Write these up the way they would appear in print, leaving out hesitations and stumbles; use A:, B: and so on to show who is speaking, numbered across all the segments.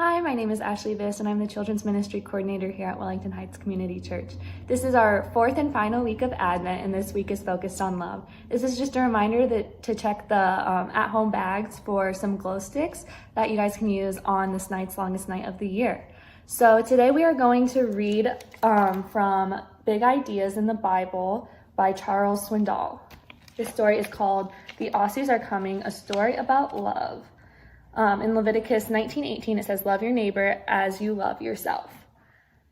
A: Hi, my name is Ashley Viss, and I'm the Children's Ministry Coordinator here at Wellington Heights Community Church. This is our fourth and final week of Advent, and this week is focused on love. This is just a reminder to check the at-home bags for some glow sticks that you guys can use on this night's longest night of the year. So today we are going to read from Big Ideas in the Bible by Charles Swindoll. This story is called The Aussies Are Coming, a story about love. In Leviticus 19:18, it says, "Love your neighbor as you love yourself."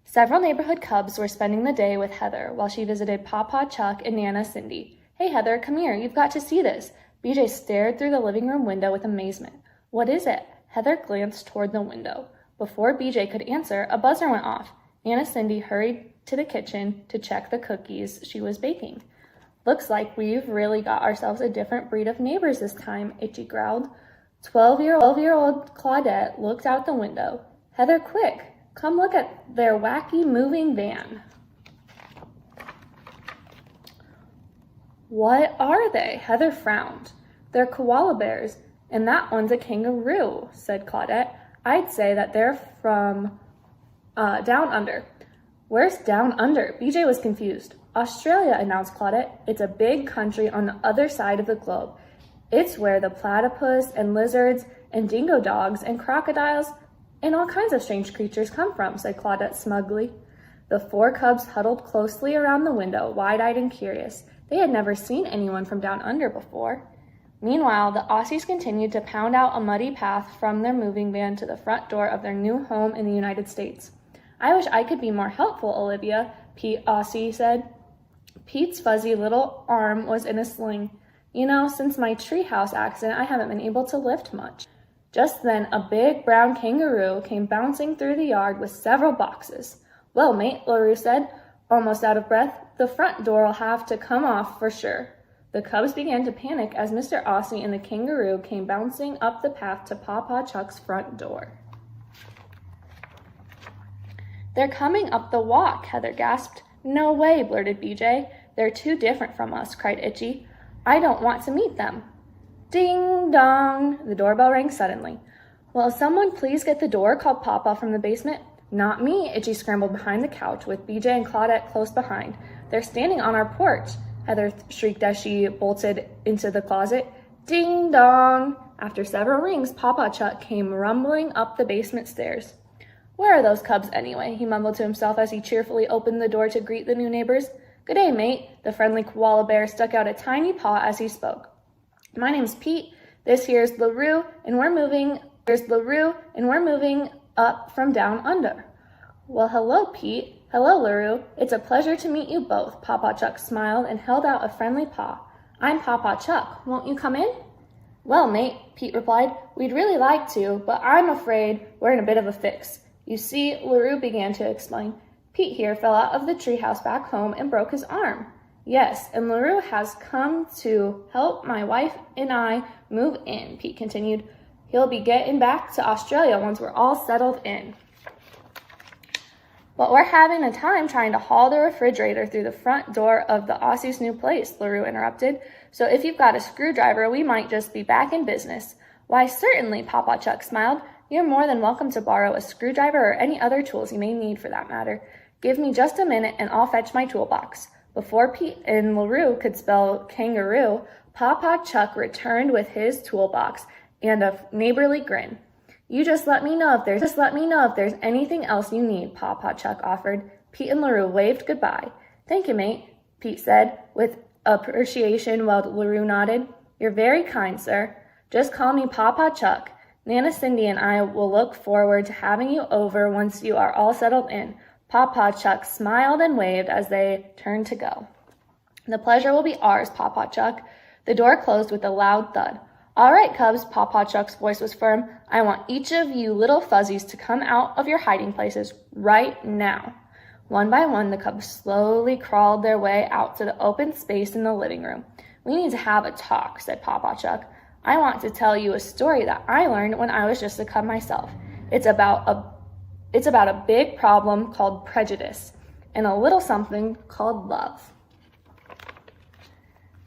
A: Several neighborhood cubs were spending the day with Heather while she visited Papa Chuck and Nana Cindy. "Hey, Heather, come here. You've got to see this." BJ stared through the living room window with amazement. "What is it?" Heather glanced toward the window. Before BJ could answer, a buzzer went off. Nana Cindy hurried to the kitchen to check the cookies she was baking. "Looks like we've really got ourselves a different breed of neighbors this time," Itchy growled. 12-year-old Claudette looked out the window. "Heather, quick, come look at their wacky moving van." "What are they?" Heather frowned. "They're koala bears, and that one's a kangaroo," said Claudette. "I'd say that they're from down under." "Where's down under?" BJ was confused. "Australia," announced Claudette. "It's a big country on the other side of the globe. It's where the platypus and lizards and dingo dogs and crocodiles and all kinds of strange creatures come from," said Claudette smugly. The four cubs huddled closely around the window, wide-eyed and curious. They had never seen anyone from down under before. Meanwhile, the Aussies continued to pound out a muddy path from their moving van to the front door of their new home in the United States. "I wish I could be more helpful, Olivia," Pete Aussie said. Pete's fuzzy little arm was in a sling. "You know, since my treehouse accident, I haven't been able to lift much." Just then, a big brown kangaroo came bouncing through the yard with several boxes. "Well, mate," LaRue said, almost out of breath, "the front door'll have to come off for sure." The cubs began to panic as Mr. Aussie and the kangaroo came bouncing up the path to Papa Chuck's front door. "They're coming up the walk," Heather gasped. "No way," blurted BJ. "They're too different from us," cried Itchy. "I don't want to meet them." Ding dong! The doorbell rang suddenly. "Will someone please get the door?" called Papa from the basement. "Not me." Itchy scrambled behind the couch with BJ and Claudette close behind. "They're standing on our porch," Heather shrieked as she bolted into the closet. Ding dong! After several rings, Papa Chuck came rumbling up the basement stairs. "Where are those cubs anyway?" he mumbled to himself as he cheerfully opened the door to greet the new neighbors. "Good day, mate." The friendly koala bear stuck out a tiny paw as he spoke. "My name's Pete. This here's LaRue, and we're moving up from down under." "Well, hello, Pete." "Hello, LaRue. It's a pleasure to meet you both." Papa Chuck smiled and held out a friendly paw. "I'm Papa Chuck. Won't you come in?" "Well, mate," Pete replied, "we'd really like to, but I'm afraid we're in a bit of a fix. You see," LaRue began to explain, "Pete here fell out of the treehouse back home and broke his arm." "Yes, and LaRue has come to help my wife and I move in," Pete continued. "He'll be getting back to Australia once we're all settled in." "But we're having a time trying to haul the refrigerator through the front door of the Aussies' new place," LaRue interrupted. "So if you've got a screwdriver, we might just be back in business." "Why, certainly," Papa Chuck smiled. "You're more than welcome to borrow a screwdriver or any other tools you may need for that matter. Give me just a minute and I'll fetch my toolbox." Before Pete and LaRue could spell kangaroo, Papa Chuck returned with his toolbox and a neighborly grin. "You just let me know if there's anything else you need," Papa Chuck offered. Pete and LaRue waved goodbye. "Thank you, mate," Pete said with appreciation while LaRue nodded. "You're very kind, sir. Just call me Papa Chuck. Nana Cindy and I will look forward to having you over once you are all settled in." Papa Chuck smiled and waved as they turned to go. "The pleasure will be ours, Papa Chuck." The door closed with a loud thud. "All right, cubs," Papa Chuck's voice was firm. "I want each of you little fuzzies to come out of your hiding places right now." One by one, the cubs slowly crawled their way out to the open space in the living room. "We need to have a talk," said Papa Chuck. "I want to tell you a story that I learned when I was just a cub myself. It's about a big problem called prejudice and a little something called love.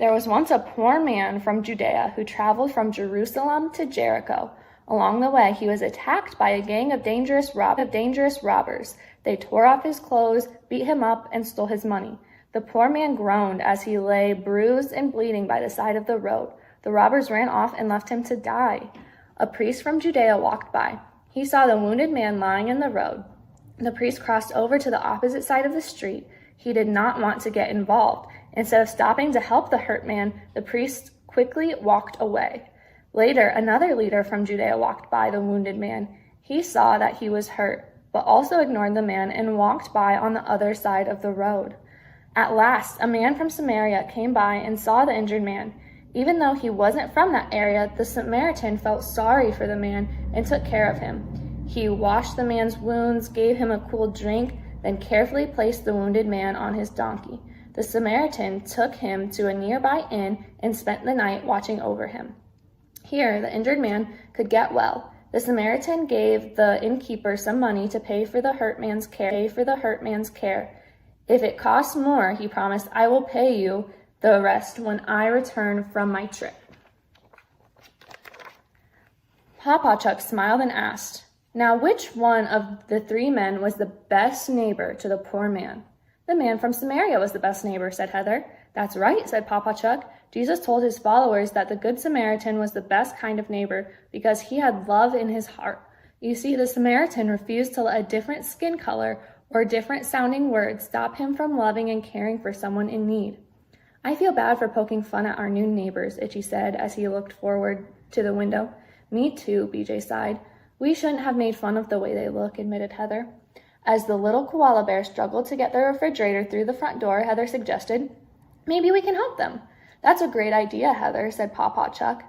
A: There was once a poor man from Judea who traveled from Jerusalem to Jericho. Along the way, he was attacked by a gang of dangerous robbers. They tore off his clothes, beat him up, and stole his money. The poor man groaned as he lay bruised and bleeding by the side of the road. The robbers ran off and left him to die. A priest from Judea walked by. He saw the wounded man lying in the road. The priest crossed over to the opposite side of the street. He did not want to get involved. Instead of stopping to help the hurt man, the priest quickly walked away. Later, another leader from Judea walked by the wounded man. He saw that he was hurt, but also ignored the man and walked by on the other side of the road. At last, a man from Samaria came by and saw the injured man. Even though he wasn't from that area, the Samaritan felt sorry for the man and took care of him. He washed the man's wounds, gave him a cool drink, then carefully placed the wounded man on his donkey. The Samaritan took him to a nearby inn and spent the night watching over him. Here, the injured man could get well. The Samaritan gave the innkeeper some money to pay for the hurt man's care. If it costs more, he promised, I will pay you the rest when I return from my trip. Papa Chuck smiled and asked, now which one of the three men was the best neighbor to the poor man? The man from Samaria was the best neighbor, said Heather. That's right, said Papa Chuck. Jesus told his followers that the Good Samaritan was the best kind of neighbor because he had love in his heart. You see, the Samaritan refused to let a different skin color or different sounding words stop him from loving and caring for someone in need. I feel bad for poking fun at our new neighbors, Itchy said as he looked forward to the window. Me too, BJ sighed. We shouldn't have made fun of the way they look, admitted Heather. As the little koala bear struggled to get the refrigerator through the front door, Heather suggested, maybe we can help them. That's a great idea, Heather, said Papa Chuck.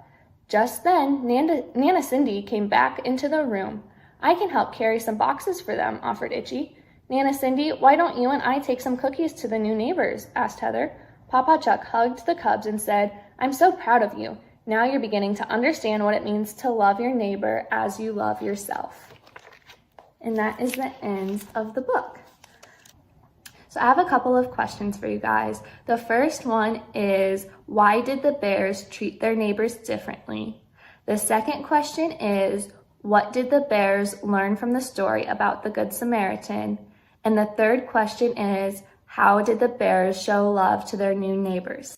A: Just then, Nana Cindy came back into the room. I can help carry some boxes for them, offered Itchy. Nana Cindy, why don't you and I take some cookies to the new neighbors? Asked Heather. Papa Chuck hugged the cubs and said, I'm so proud of you. Now you're beginning to understand what it means to love your neighbor as you love yourself. And that is the end of the book. So I have a couple of questions for you guys. The first one is, why did the bears treat their neighbors differently? The second question is, what did the bears learn from the story about the Good Samaritan? And the third question is, how did the bears show love to their new neighbors?